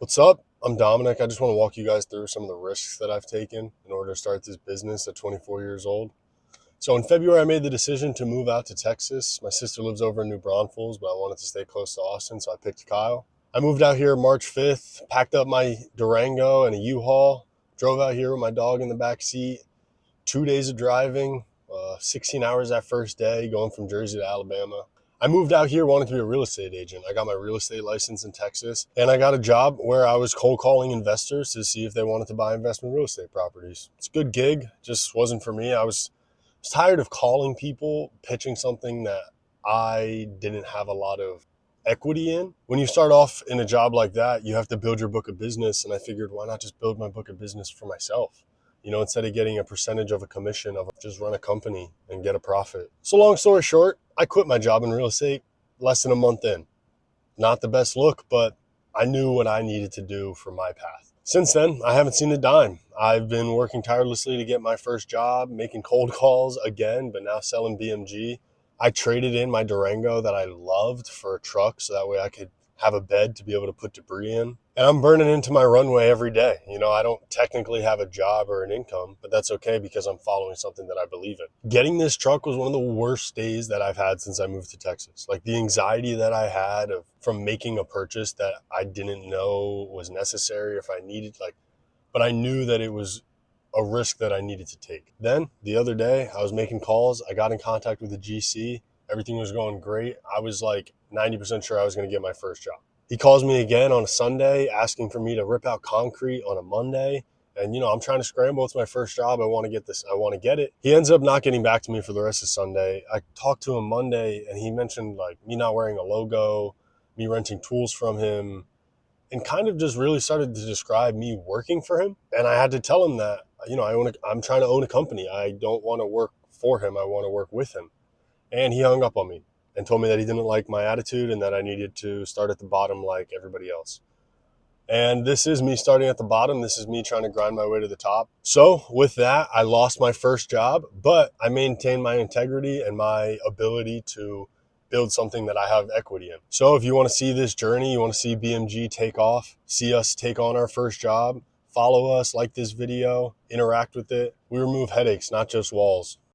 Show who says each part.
Speaker 1: What's up? I'm Dominic. I just want to walk you guys through some of the risks that I've taken in order to start this business at 24 years old. So in February, I made the decision to move out to Texas. My sister lives over in New Braunfels, but I wanted to stay close to Austin, so I picked Kyle. I moved out here March 5th, packed up my Durango and a U-Haul, drove out here with my dog in the back seat. 2 days of driving, 16 hours that first day, going from Jersey to Alabama. I moved out here wanting to be a real estate agent. I got my real estate license in Texas, and I got a job where I was cold calling investors to see if they wanted to buy investment real estate properties. It's a good gig, just wasn't for me. I was tired of calling people, pitching something that I didn't have a lot of equity in. When you start off in a job like that, you have to build your book of business, and I figured, why not just build my book of business for myself? Instead of getting a percentage of a commission of just run a company and get a profit. So long story short, I quit my job in real estate less than a month in. Not the best look, but I knew what I needed to do for my path. Since then, I haven't seen a dime. I've been working tirelessly to get my first job, making cold calls again, but now selling BMG. I traded in my Durango that I loved for a truck so that way I could have a bed to be able to put debris in. And I'm burning into my runway every day. I don't technically have a job or an income, but that's okay because I'm following something that I believe in. Getting this truck was one of the worst days that I've had since I moved to Texas. Like the anxiety that I had from making a purchase that I didn't know was necessary if I needed, but I knew that it was a risk that I needed to take. Then the other day I was making calls. I got in contact with the GC. Everything was going great. I was like 90% sure I was going to get my first job. He calls me again on a Sunday asking for me to rip out concrete on a Monday. And, I'm trying to scramble. It's my first job. I want to get this. I want to get it. He ends up not getting back to me for the rest of Sunday. I talked to him Monday and he mentioned like me not wearing a logo, me renting tools from him, and kind of just really started to describe me working for him. And I had to tell him that, I'm trying to own a company. I don't want to work for him. I want to work with him. And he hung up on me and told me that he didn't like my attitude and that I needed to start at the bottom like everybody else. And this is me starting at the bottom. This is me trying to grind my way to the top. So with that, I lost my first job, but I maintained my integrity and my ability to build something that I have equity in. So if you want to see this journey, you want to see BMG take off, see us take on our first job, follow us, like this video, interact with it. We remove headaches, not just walls.